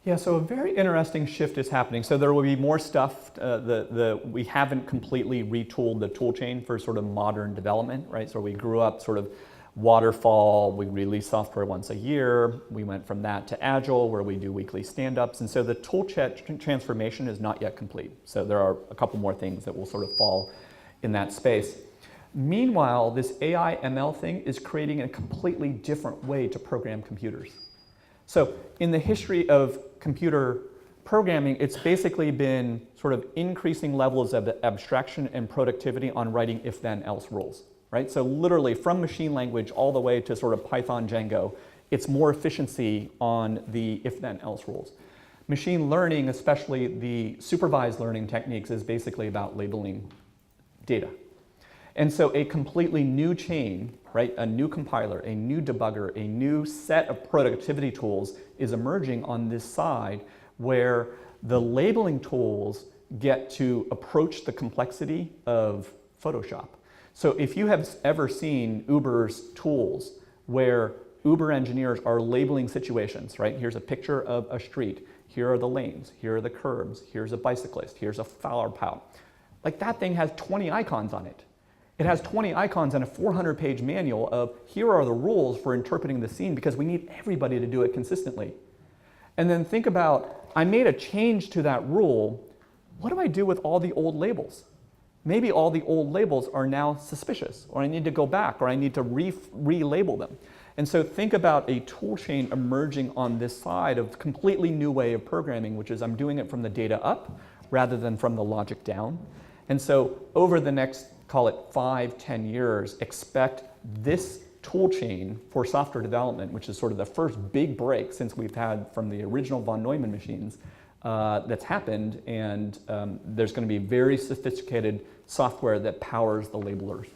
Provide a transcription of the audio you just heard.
Yeah, so a very interesting shift is happening. So there will be more stuff. We haven't completely retooled the tool chain for sort of modern development, right? So we grew up sort of waterfall, we release software once a year. We went from that to Agile, where we do weekly stand-ups. And so the tool transformation is not yet complete. So there are a couple more things that will sort of fall in that space. Meanwhile, this AI ML thing is creating a completely different way to program computers. So in the history of computer programming, it's basically been sort of increasing levels of abstraction and productivity on writing if-then-else rules, right? So literally from machine language all the way to sort of Python Django, it's more efficiency on the if-then-else rules. Machine learning, especially the supervised learning techniques, is basically about labeling data. And so a completely new chain, right, a new compiler, a new debugger, a new set of productivity tools is emerging on this side where the labeling tools get to approach the complexity of Photoshop. So if you have ever seen Uber's tools where Uber engineers are labeling situations, right? Here's a picture of a street. Here are the lanes. Here are the curbs. Here's a bicyclist. Here's a flower pot. Like that thing has 20 icons on it. It has 20 icons and a 400-page manual of here are the rules for interpreting the scene because we need everybody to do it consistently. And then think about, I made a change to that rule. What do I do with all the old labels? Maybe all the old labels are now suspicious, or I need to go back, or I need to relabel them. And so think about a tool chain emerging on this side of a completely new way of programming, which is I'm doing it from the data up rather than from the logic down. And so over the next, call it 5-10 years, expect this tool chain for software development, which is sort of the first big break since we've had from the original von Neumann machines that's happened, and there's going to be very sophisticated software that powers the labelers.